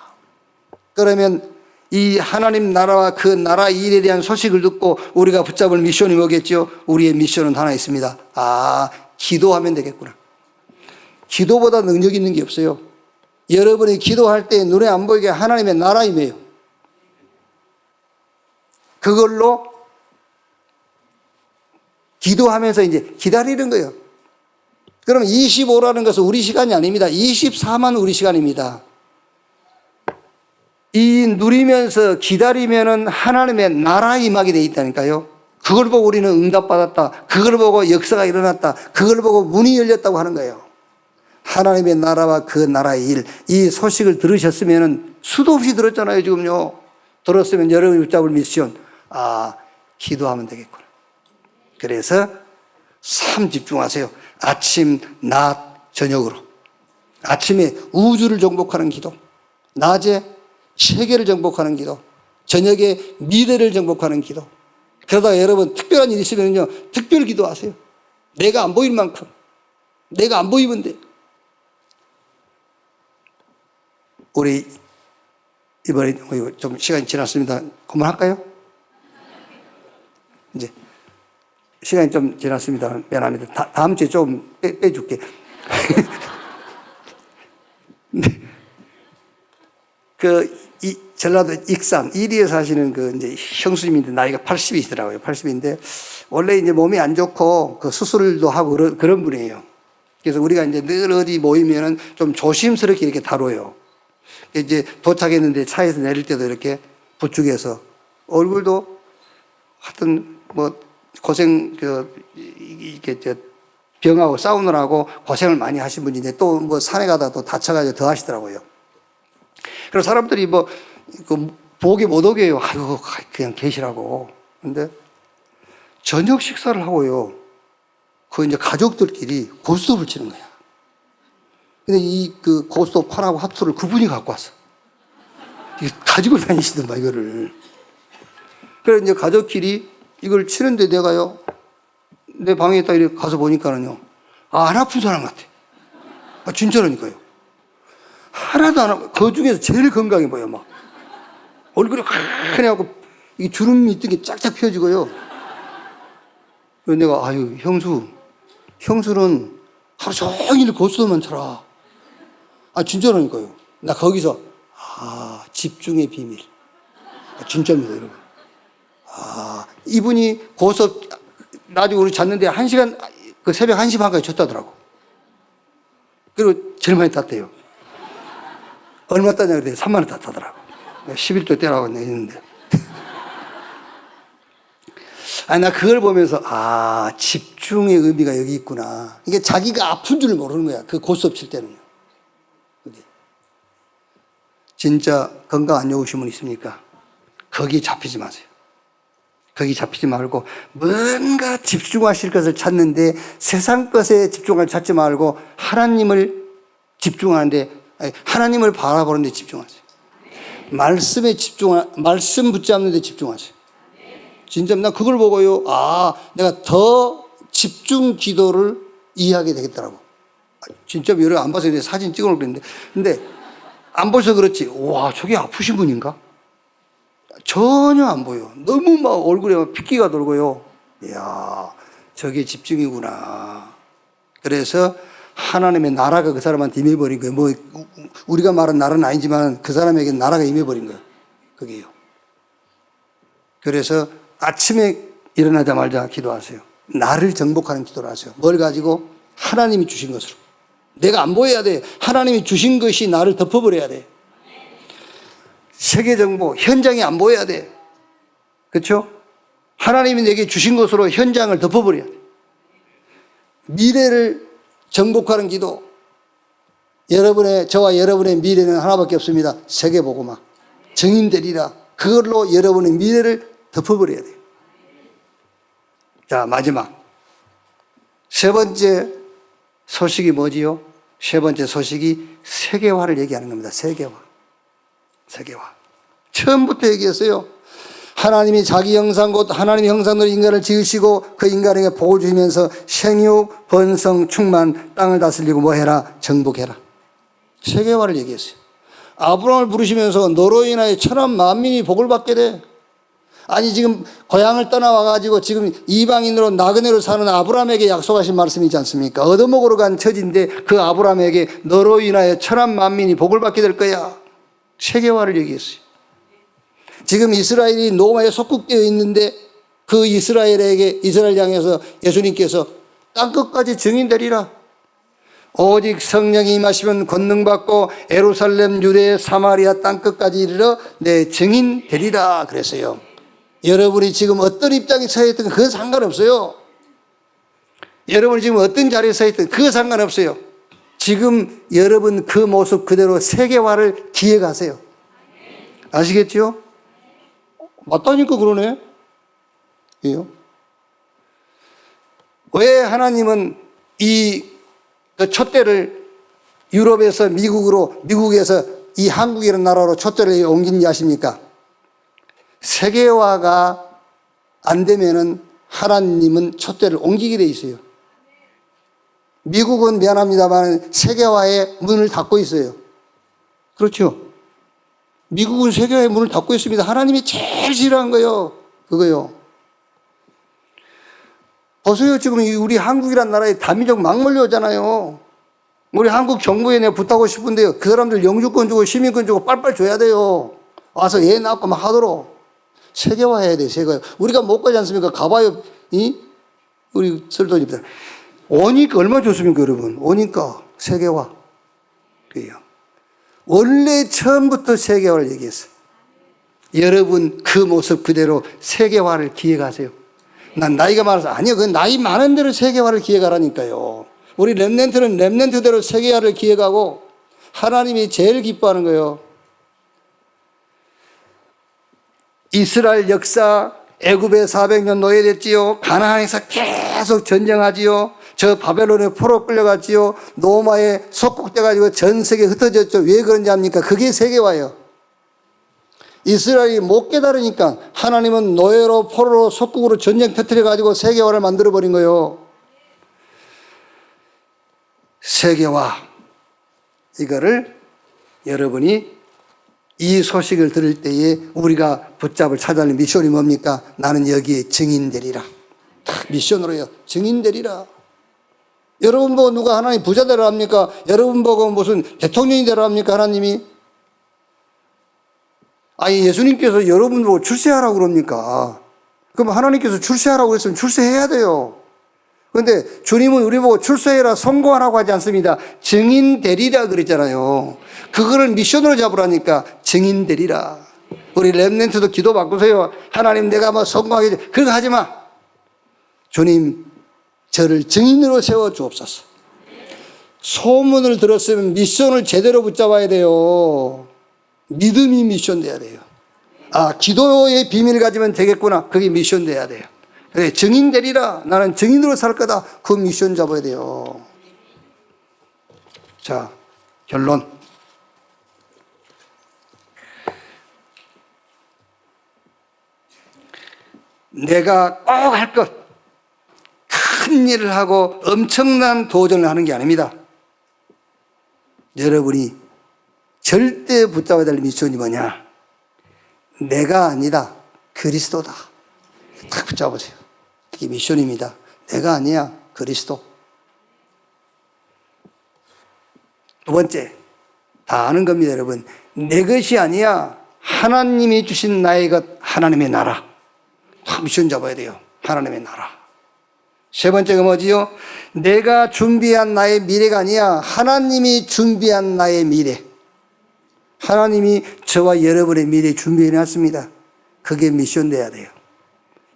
그러면 이 하나님 나라와 그 나라 일에 대한 소식을 듣고 우리가 붙잡을 미션이 뭐겠죠? 우리의 미션은 하나 있습니다. 기도하면 되겠구나. 기도보다 능력 있는 게 없어요. 여러분이 기도할 때 눈에 안 보이게 하나님의 나라임이에요. 그걸로 기도하면서 이제 기다리는 거예요. 그럼 25라는 것은 우리 시간이 아닙니다. 24만 우리 시간입니다. 이 누리면서 기다리면은 하나님의 나라 임하게 돼 있다니까요. 그걸 보고 우리는 응답받았다. 그걸 보고 역사가 일어났다. 그걸 보고 문이 열렸다고 하는 거예요. 하나님의 나라와 그 나라의 일, 이 소식을 들으셨으면은 수도 없이 들었잖아요, 지금요. 들었으면 여러분이 붙잡을 미션. 기도하면 되겠구나. 그래서 삶 집중하세요. 아침, 낮, 저녁으로. 아침에 우주를 정복하는 기도. 낮에 세계를 정복하는 기도, 저녁에 미래를 정복하는 기도. 그러다가 여러분 특별한 일이 있으면요, 특별 기도하세요. 내가 안 보일 만큼. 내가 안 보이면 돼. 우리 이번에 좀 시간이 지났습니다. 그만할까요? 이제 시간이 좀 지났습니다. 미안합니다. 다음 주에 좀 빼줄게. 이 전라도 익산 이리에 사시는 그 이제 형수님인데 나이가 80이시더라고요. 80인데 원래 이제 몸이 안 좋고 그 수술도 하고 그런 분이에요. 그래서 우리가 이제 늘 어디 모이면은 좀 조심스럽게 이렇게 다뤄요. 이제 도착했는데 차에서 내릴 때도 이렇게 부축해서 얼굴도 하여튼 뭐 고생 이렇게 병하고 싸우느라고 고생을 많이 하신 분인데 또 뭐 산에 가다 또 다쳐가지고 더 하시더라고요. 그래서 사람들이 보기 못 오게 해요. 아이고, 그냥 계시라고. 근데 저녁 식사를 하고요. 이제 가족들끼리 고스톱을 치는 거야. 근데 그 고스톱 판하고 합수를 그분이 갖고 왔어. 가지고 다니시던가, 이거를. 그래서 이제 가족끼리 이걸 치는데 내가요, 내 방에 딱 이렇게 가서 보니까는요, 안 아픈 사람 같아. 진짜라니까요. 하나도 안 하고, 그 중에서 제일 건강해 보여, 막. 얼굴이 환해갖고, 이 주름 있던 게 쫙쫙 펴지고요. 그래서 내가, 형수는 하루 종일 고스톱만 쳐라. 진짜라니까요. 나 거기서, 집중의 비밀. 진짜입니다, 여러분. 이분이 고스톱, 나중에 우리 잤는데 새벽 1시 반까지 쳤다더라고. 그리고 제일 많이 땄대요. 얼마 따냐 그랬더니 3만 원 따더라고. 11조 떼라고 했는데. 아니, 나 그걸 보면서, 집중의 의미가 여기 있구나. 이게 자기가 아픈 줄 모르는 거야. 그 고스톱 칠 때는요. 진짜 건강 안 좋으신 분 있습니까? 거기 잡히지 마세요. 거기 잡히지 말고 뭔가 집중하실 것을 찾는데 세상 것에 집중을 찾지 말고 하나님을 집중하는데, 하나님을 바라보는 데 집중하세요. 말씀에 말씀 붙잡는 데 집중하세요. 진짜 나 그걸 보고요, 내가 더 집중 기도를 이해하게 되겠더라고. 진짜 여러 안 봐서 사진 찍어 놓을 그랬는데, 근데 안 보셔서 그렇지, 와, 저게 아프신 분인가? 전혀 안 보여. 너무 막 얼굴에 막 핏기가 돌고요. 이야, 저게 집중이구나. 그래서 하나님의 나라가 그 사람한테 임해버린 거예요. 뭐, 우리가 말한 나라는 아니지만 그 사람에게 나라가 임해버린 거예요. 그게요. 그래서 아침에 일어나자마자 기도하세요. 나를 정복하는 기도를 하세요. 뭘 가지고? 하나님이 주신 것으로. 내가 안 보여야 돼. 하나님이 주신 것이 나를 덮어버려야 돼. 세계 정보, 현장이 안 보여야 돼. 그렇죠? 하나님이 내게 주신 것으로 현장을 덮어버려야 돼. 미래를 정복하는 기도. 저와 여러분의 미래는 하나밖에 없습니다. 세계복음화. 증인되리라. 그걸로 여러분의 미래를 덮어버려야 돼요. 자, 마지막. 세 번째 소식이 뭐지요? 세 번째 소식이 세계화를 얘기하는 겁니다. 세계화. 처음부터 얘기했어요. 하나님이 자기 형상 곧 하나님의 형상으로 인간을 지으시고 그 인간에게 복을 주시면서 생육, 번성, 충만, 땅을 다스리고 뭐해라? 정복해라. 세계화를 얘기했어요. 아브라함을 부르시면서 너로 인하여 천한 만민이 복을 받게 돼. 아니, 지금 고향을 떠나와가지고 지금 이방인으로 나그네로 사는 아브라함에게 약속하신 말씀이 있지 않습니까? 얻어먹으러 간 처지인데 그 아브라함에게 너로 인하여 천한 만민이 복을 받게 될 거야. 세계화를 얘기했어요. 지금 이스라엘이 로마에 속국되어 있는데 그 이스라엘 향해서 예수님께서 땅끝까지 증인되리라. 오직 성령이 임하시면 권능받고 예루살렘, 유대, 사마리아 땅끝까지 이르러 내 증인 되리라 그랬어요. 여러분이 지금 어떤 입장에 서 있든 그건 상관없어요. 여러분이 지금 어떤 자리에 서 있든 그건 상관없어요. 지금 여러분 그 모습 그대로 세계화를 기획하세요. 아시겠죠? 맞다니까 그러네. 왜요? 왜 하나님은 이 촛대를 유럽에서 미국에서 이 한국이라는 나라로 촛대를 옮긴지 아십니까? 세계화가 안 되면은 하나님은 촛대를 옮기게 돼 있어요. 미국은 미안합니다만 세계화의 문을 닫고 있어요. 그렇죠? 미국은 세계화의 문을 닫고 있습니다. 하나님이 제일 싫어한 거예요. 그거요. 보세요. 지금 우리 한국이란 나라에 다민족 막 몰려오잖아요. 우리 한국 정부에 내가 부탁하고 싶은데요. 그 사람들 영주권 주고 시민권 주고 빨빨 줘야 돼요. 와서 애 낳고 막 하도록. 세계화해야 돼, 세계화. 우리가 못 가지 않습니까? 가봐요. 우리 설도입니다. 오니까 얼마 좋습니까, 여러분? 오니까 세계화. 그래요. 원래 처음부터 세계화를 얘기했어요. 여러분 그 모습 그대로 세계화를 기획하세요. 난 나이가 많아서 아니요, 그 나이 많은 대로 세계화를 기획하라니까요. 우리 렘넌트는 렘넌트대로 세계화를 기획하고 하나님이 제일 기뻐하는 거예요. 이스라엘 역사, 애굽에 400년 노예됐지요. 가나안에서 계속 전쟁하지요. 저 바벨론에 포로 끌려갔지요. 로마에 속국돼가지고 전 세계에 흩어졌죠. 왜 그런지 압니까? 그게 세계화예요. 이스라엘이 못 깨달으니까 하나님은 노예로 포로로 속국으로 전쟁 터뜨려가지고 세계화를 만들어버린 거예요. 세계화. 이거를 여러분이 이 소식을 들을 때에 우리가 붙잡을 찾아야 하는 미션이 뭡니까? 나는 여기에 증인되리라. 미션으로요. 증인되리라. 여러분 보고 누가 하나님 부자 되라 합니까? 여러분 보고 무슨 대통령이 되라 합니까? 하나님이? 아니, 예수님께서 여러분 보고 출세하라고 그럽니까? 그럼 하나님께서 출세하라고 그랬으면 출세해야 돼요. 그런데 주님은 우리 보고 출소해라, 성공하라고 하지 않습니다. 증인 되리라 그랬잖아요. 그거를 미션으로 잡으라니까 증인 되리라. 우리 렘넌트도 기도 바꾸세요. 하나님 내가 뭐 성공하게 해. 그거 하지 마. 주님 저를 증인으로 세워 주옵소서. 소문을 들었으면 미션을 제대로 붙잡아야 돼요. 믿음이 미션 돼야 돼요. 아, 기도의 비밀을 가지면 되겠구나. 그게 미션 돼야 돼요. 그래, 증인 되리라. 나는 증인으로 살 거다. 그 미션 잡아야 돼요. 자, 결론. 내가 꼭 할 것, 큰 일을 하고 엄청난 도전을 하는 게 아닙니다. 여러분이 절대 붙잡아야 될 미션이 뭐냐? 내가 아니다. 그리스도다. 딱 붙잡으세요. 그게 미션입니다. 내가 아니야. 그리스도. 두 번째, 다 아는 겁니다, 여러분. 내 것이 아니야. 하나님이 주신 나의 것, 하나님의 나라. 미션 잡아야 돼요. 하나님의 나라. 세 번째가 뭐지요? 내가 준비한 나의 미래가 아니야. 하나님이 준비한 나의 미래. 하나님이 저와 여러분의 미래 준비해 놨습니다. 그게 미션 돼야 돼요.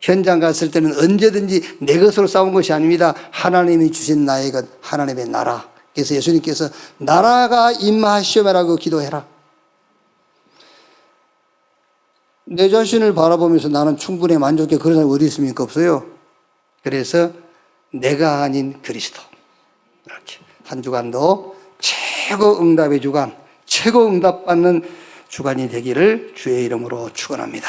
현장 갔을 때는 언제든지 내 것으로 싸운 것이 아닙니다. 하나님이 주신 나의 것, 하나님의 나라. 그래서 예수님께서 나라가 임하시오라고 기도해라. 내 자신을 바라보면서 나는 충분히 만족해. 그런 사람이 어디 있습니까? 없어요. 그래서 내가 아닌 그리스도. 이렇게 한 주간도 최고 응답의 주간, 최고 응답받는 주간이 되기를 주의 이름으로 축원합니다.